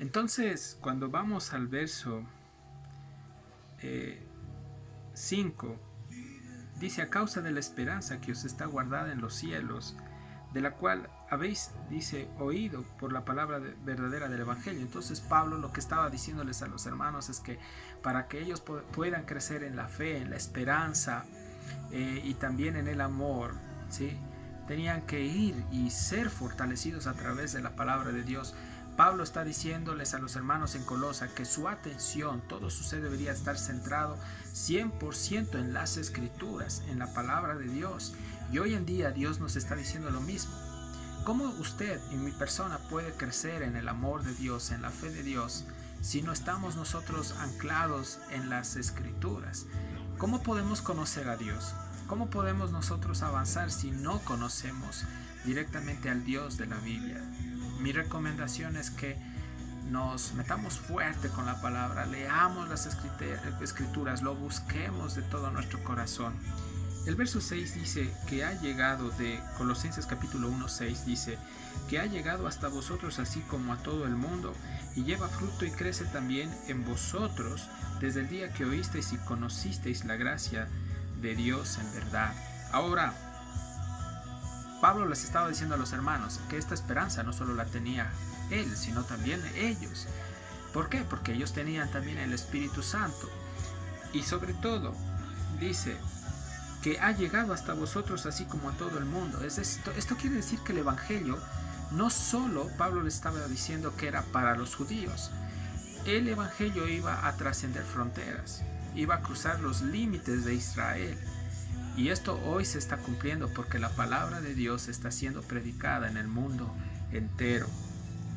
Entonces, cuando vamos al verso 5, dice: a causa de la esperanza que os está guardada en los cielos, de la cual habéis, dice, oído por la palabra verdadera del Evangelio. Entonces Pablo lo que estaba diciéndoles a los hermanos es que para que ellos puedan crecer en la fe, en la esperanza y también en el amor, ¿sí?, tenían que ir y ser fortalecidos a través de la palabra de Dios. Pablo está diciéndoles a los hermanos en Colosa que su atención, todo su ser debería estar centrado 100% en las escrituras, en la palabra de Dios. Y hoy en día Dios nos está diciendo lo mismo. ¿Cómo usted y mi persona puede crecer en el amor de Dios, en la fe de Dios, si no estamos nosotros anclados en las escrituras? ¿Cómo podemos conocer a Dios? ¿Cómo podemos nosotros avanzar si no conocemos directamente al Dios de la Biblia? Mi recomendación es que nos metamos fuerte con la palabra, leamos las escrituras, lo busquemos de todo nuestro corazón. El verso 6 dice que ha llegado, de Colosenses capítulo 1, 6, dice que ha llegado hasta vosotros así como a todo el mundo, y lleva fruto y crece también en vosotros desde el día que oísteis y conocisteis la gracia de Dios en verdad. Ahora, Pablo les estaba diciendo a los hermanos que esta esperanza no solo la tenía él, sino también ellos. ¿Por qué? Porque ellos tenían también el Espíritu Santo. Y sobre todo, dice que ha llegado hasta vosotros así como a todo el mundo. Esto quiere decir que el Evangelio no solo, Pablo les estaba diciendo que era para los judíos. El Evangelio iba a trascender fronteras, iba a cruzar los límites de Israel. Y esto hoy se está cumpliendo porque la palabra de Dios está siendo predicada en el mundo entero.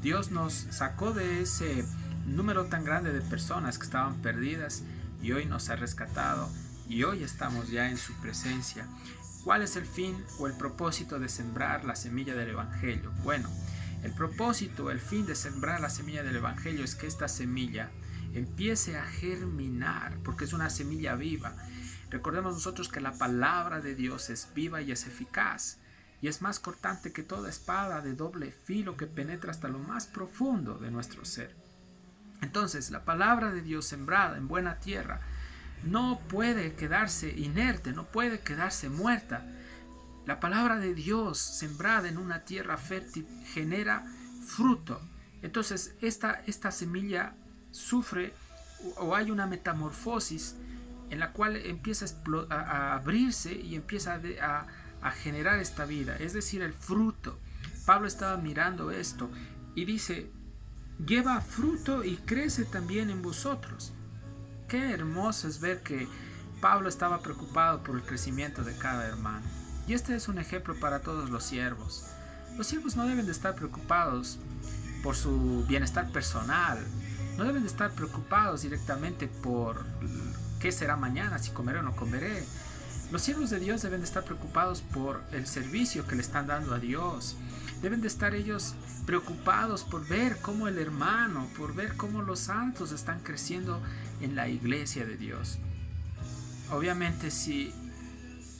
Dios nos sacó de ese número tan grande de personas que estaban perdidas y hoy nos ha rescatado y hoy estamos ya en su presencia. ¿Cuál es el fin o el propósito de sembrar la semilla del Evangelio? Bueno, el propósito, el fin de sembrar la semilla del Evangelio es que esta semilla empiece a germinar, porque es una semilla viva. Recordemos nosotros que la palabra de Dios es viva y es eficaz, y es más cortante que toda espada de doble filo que penetra hasta lo más profundo de nuestro ser. Entonces, la palabra de Dios sembrada en buena tierra no puede quedarse inerte, no puede quedarse muerta. La palabra de Dios sembrada en una tierra fértil genera fruto. Entonces, esta semilla sufre o hay una metamorfosis en la cual empieza a abrirse y empieza a generar esta vida, es decir, el fruto. Pablo estaba mirando esto y dice: lleva fruto y crece también en vosotros. Qué hermoso es ver que Pablo estaba preocupado por el crecimiento de cada hermano. Y este es un ejemplo para todos los siervos. Los siervos no deben de estar preocupados por su bienestar personal, no deben de estar preocupados directamente por qué será mañana, si comeré o no comeré. Los siervos de Dios deben de estar preocupados por el servicio que le están dando a Dios. Deben de estar ellos preocupados por ver cómo el hermano, por ver cómo los santos están creciendo en la iglesia de Dios. Obviamente, si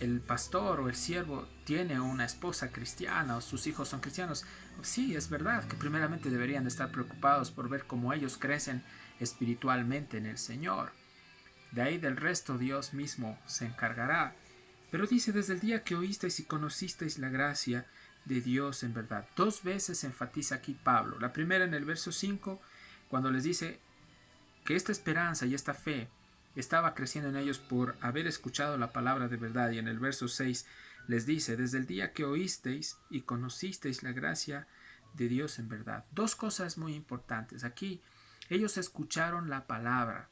el pastor o el siervo tiene una esposa cristiana o sus hijos son cristianos, sí, es verdad que primeramente deberían de estar preocupados por ver cómo ellos crecen espiritualmente en el Señor. De ahí del resto Dios mismo se encargará. Pero dice: desde el día que oísteis y conocisteis la gracia de Dios en verdad. Dos veces enfatiza aquí Pablo. La primera en el verso 5, cuando les dice que esta esperanza y esta fe estaba creciendo en ellos por haber escuchado la palabra de verdad. Y en el verso 6 les dice: desde el día que oísteis y conocisteis la gracia de Dios en verdad. Dos cosas muy importantes. Aquí ellos escucharon la palabra,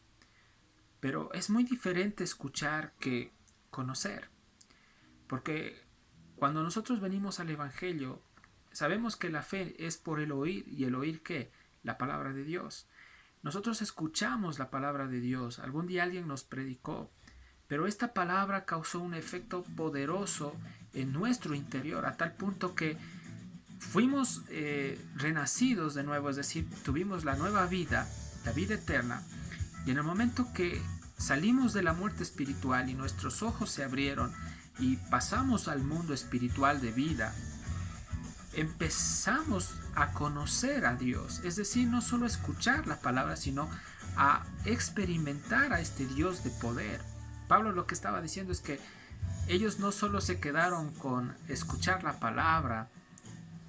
pero es muy diferente escuchar que conocer. Porque cuando nosotros venimos al Evangelio, sabemos que la fe es por el oír. ¿Y el oír qué? La palabra de Dios. Nosotros escuchamos la palabra de Dios. Algún día alguien nos predicó, pero esta palabra causó un efecto poderoso en nuestro interior, a tal punto que fuimos renacidos de nuevo, es decir, tuvimos la nueva vida, la vida eterna. Y en el momento que salimos de la muerte espiritual y nuestros ojos se abrieron y pasamos al mundo espiritual de vida, empezamos a conocer a Dios, es decir, no solo escuchar la palabra, sino a experimentar a este Dios de poder. Pablo lo que estaba diciendo es que ellos no solo se quedaron con escuchar la palabra,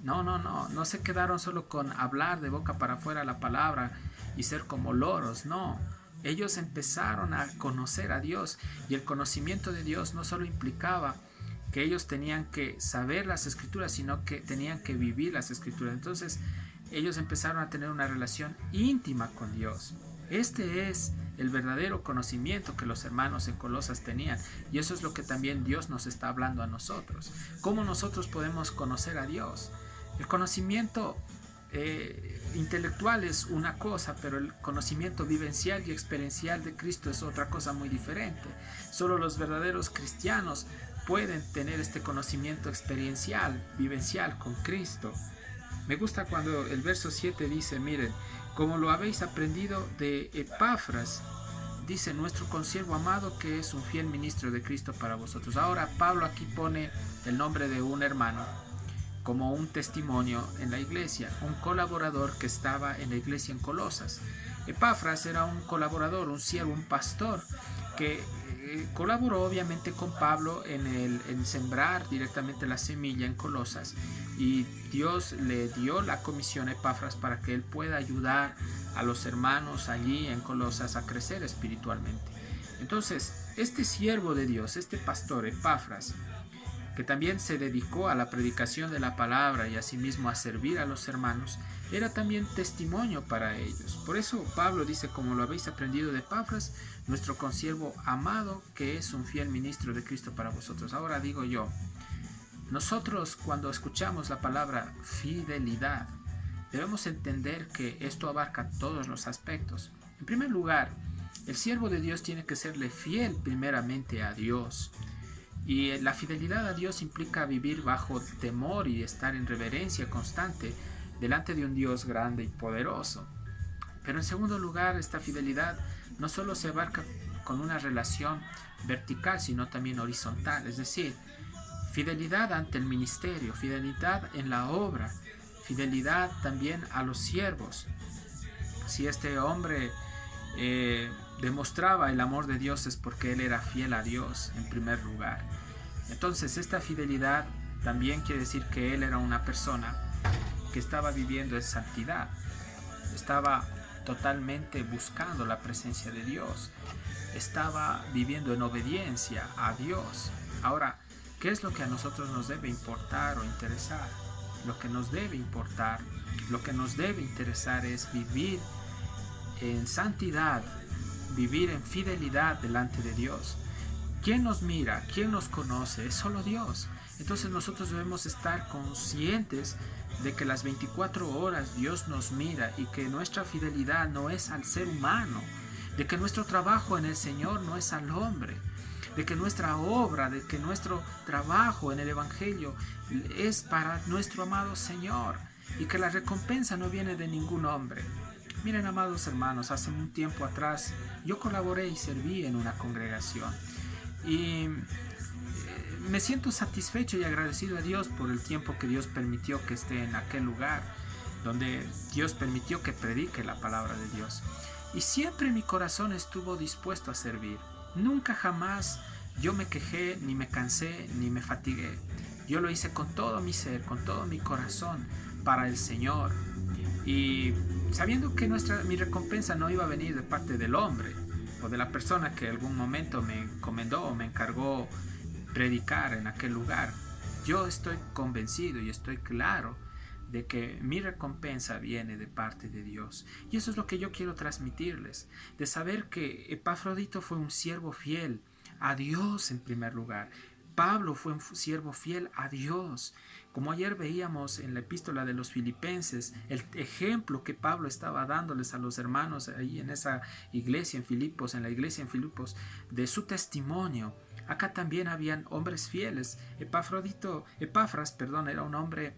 no se quedaron solo con hablar de boca para afuera la palabra y ser como loros, no. Ellos empezaron a conocer a Dios, y el conocimiento de Dios no solo implicaba que ellos tenían que saber las escrituras, sino que tenían que vivir las escrituras. Entonces ellos empezaron a tener una relación íntima con Dios. Este es el verdadero conocimiento que los hermanos en Colosas tenían, y eso es lo que también Dios nos está hablando a nosotros. ¿Cómo nosotros podemos conocer a Dios? El conocimiento intelectual es una cosa, pero el conocimiento vivencial y experiencial de Cristo es otra cosa muy diferente. Solo los verdaderos cristianos pueden tener este conocimiento experiencial, vivencial con Cristo. Me gusta cuando el verso 7 dice, miren, como lo habéis aprendido de Epafras, dice nuestro consiervo amado, que es un fiel ministro de Cristo para vosotros. Ahora Pablo aquí pone el nombre de un hermano como un testimonio en la iglesia, un colaborador que estaba en la iglesia en Colosas. Epafras era un colaborador, un siervo, un pastor que colaboró obviamente con Pablo en sembrar directamente la semilla en Colosas, y Dios le dio la comisión a Epafras para que él pueda ayudar a los hermanos allí en Colosas a crecer espiritualmente. Entonces, este siervo de Dios, este pastor Epafras, que también se dedicó a la predicación de la palabra y asimismo a servir a los hermanos, era también testimonio para ellos. Por eso Pablo dice, como lo habéis aprendido de Epafras, nuestro consiervo amado, que es un fiel ministro de Cristo para vosotros. Ahora digo yo, nosotros cuando escuchamos la palabra fidelidad, debemos entender que esto abarca todos los aspectos. En primer lugar, el siervo de Dios tiene que serle fiel primeramente a Dios. Y la fidelidad a Dios implica vivir bajo temor y estar en reverencia constante delante de un Dios grande y poderoso. Pero en segundo lugar, esta fidelidad no solo se abarca con una relación vertical, sino también horizontal, es decir, fidelidad ante el ministerio, fidelidad en la obra, fidelidad también a los siervos. Si este hombre demostraba el amor de Dios, es porque él era fiel a Dios en primer lugar. Entonces esta fidelidad también quiere decir que él era una persona que estaba viviendo en santidad, estaba totalmente buscando la presencia de Dios, estaba viviendo en obediencia a Dios. Ahora, ¿qué es lo que a nosotros nos debe importar o interesar? Lo que nos debe importar, lo que nos debe interesar es vivir en santidad, vivir en fidelidad delante de Dios. ¿Quién nos mira? ¿Quién nos conoce? Es solo Dios. Entonces nosotros debemos estar conscientes de que las 24 horas Dios nos mira, y que nuestra fidelidad no es al ser humano, de que nuestro trabajo en el Señor no es al hombre, de que nuestra obra, de que nuestro trabajo en el Evangelio es para nuestro amado Señor, y que la recompensa no viene de ningún hombre. Miren, amados hermanos, hace un tiempo atrás yo colaboré y serví en una congregación, y me siento satisfecho y agradecido a Dios por el tiempo que Dios permitió que esté en aquel lugar, donde Dios permitió que predique la palabra de Dios. Y siempre mi corazón estuvo dispuesto a servir. Nunca jamás yo me quejé, ni me cansé, ni me fatigué. Yo lo hice con todo mi ser, con todo mi corazón, para el Señor. Y sabiendo que mi recompensa no iba a venir de parte del hombre, o de la persona que en algún momento me encomendó o me encargó predicar en aquel lugar, yo estoy convencido y estoy claro de que mi recompensa viene de parte de Dios. Y eso es lo que yo quiero transmitirles, de saber que Epafrodito fue un siervo fiel a Dios en primer lugar. Pablo fue un siervo fiel a Dios. Como ayer veíamos en la epístola de los Filipenses, el ejemplo que Pablo estaba dándoles a los hermanos ahí en esa iglesia en Filipos, de su testimonio. Acá también habían hombres fieles. Epafras, era un hombre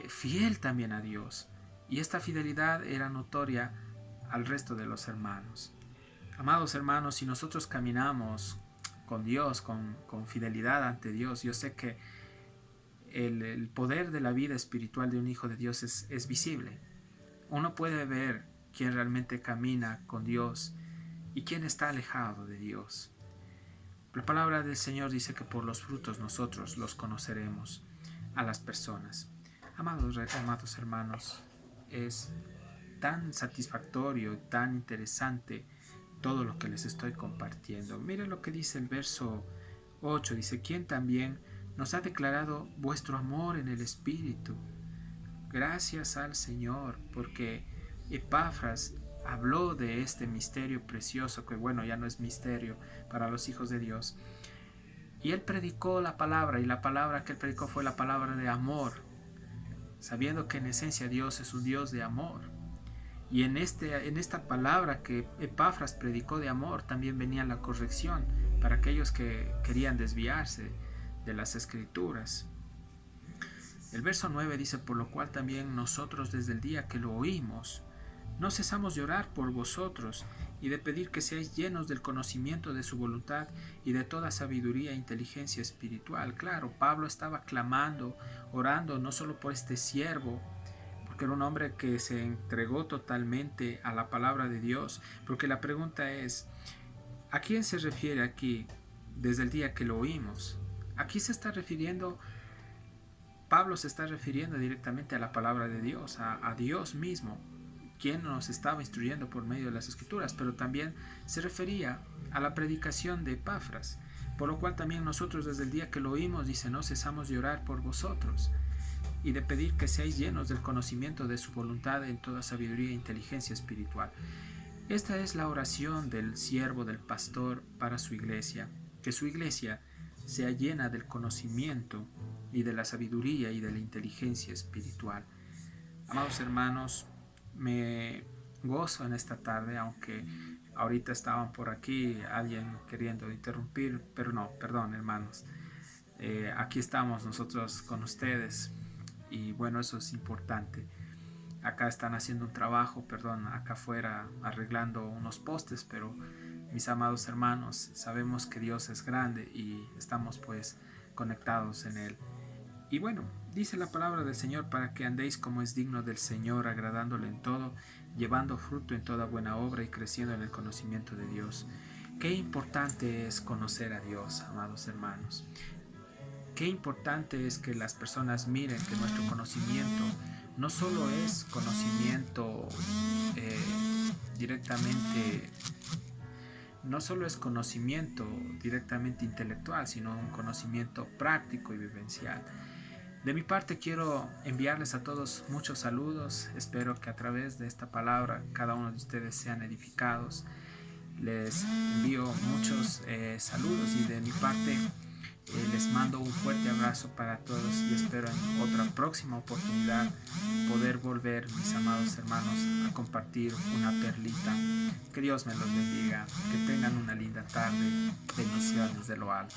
fiel también a Dios. Y esta fidelidad era notoria al resto de los hermanos. Amados hermanos, si nosotros caminamos con Dios, con fidelidad ante Dios, yo sé que el poder de la vida espiritual de un hijo de Dios es visible. Uno puede ver quién realmente camina con Dios y quién está alejado de Dios. La palabra del Señor dice que por los frutos nosotros los conoceremos a las personas. Amados hermanos, es tan satisfactorio, tan interesante todo lo que les estoy compartiendo. Miren lo que dice el verso 8, dice: ¿quién también nos ha declarado vuestro amor en el Espíritu? Gracias al Señor, porque Epafras habló de este misterio precioso, que bueno, ya no es misterio para los hijos de Dios. Y él predicó la palabra, y la palabra que él predicó fue la palabra de amor, sabiendo que en esencia Dios es un Dios de amor. Y en esta palabra que Epafras predicó de amor también venía la corrección para aquellos que querían desviarse de las Escrituras. El verso 9 dice: por lo cual también nosotros desde el día que lo oímos, no cesamos de orar por vosotros y de pedir que seáis llenos del conocimiento de su voluntad y de toda sabiduría e inteligencia espiritual. Claro, Pablo estaba clamando, orando no solo por este siervo, porque era un hombre que se entregó totalmente a la palabra de Dios, porque la pregunta es: ¿a quién se refiere aquí desde el día que lo oímos? Aquí se está refiriendo, Pablo se está refiriendo directamente a la palabra de Dios, a Dios mismo, quien nos estaba instruyendo por medio de las Escrituras, pero también se refería a la predicación de Epafras, por lo cual también nosotros desde el día que lo oímos, dice, no cesamos de orar por vosotros y de pedir que seáis llenos del conocimiento de su voluntad en toda sabiduría e inteligencia espiritual. Esta es la oración del siervo, del pastor para su iglesia, que su iglesia sea llena del conocimiento y de la sabiduría y de la inteligencia espiritual. Amados hermanos, me gozo en esta tarde, aunque ahorita estaban por aquí alguien queriendo interrumpir, pero no, perdón hermanos, aquí estamos nosotros con ustedes y bueno, eso es importante. Acá están haciendo un trabajo, acá afuera arreglando unos postes, pero mis amados hermanos, sabemos que Dios es grande y estamos pues conectados en Él. Y bueno, dice la palabra del Señor para que andéis como es digno del Señor, agradándole en todo, llevando fruto en toda buena obra y creciendo en el conocimiento de Dios. Qué importante es conocer a Dios, amados hermanos. Qué importante es que las personas miren que nuestro conocimiento no solo es conocimiento directamente, no solo es conocimiento directamente intelectual, sino un conocimiento práctico y vivencial. De mi parte quiero enviarles a todos muchos saludos. Espero que a través de esta palabra cada uno de ustedes sean edificados. Les envío muchos saludos y de mi parte les mando un fuerte abrazo para todos y espero en otra próxima oportunidad poder volver, mis amados hermanos, a compartir una perlita. Que Dios me los bendiga, que tengan una linda tarde. Bendiciones de lo alto.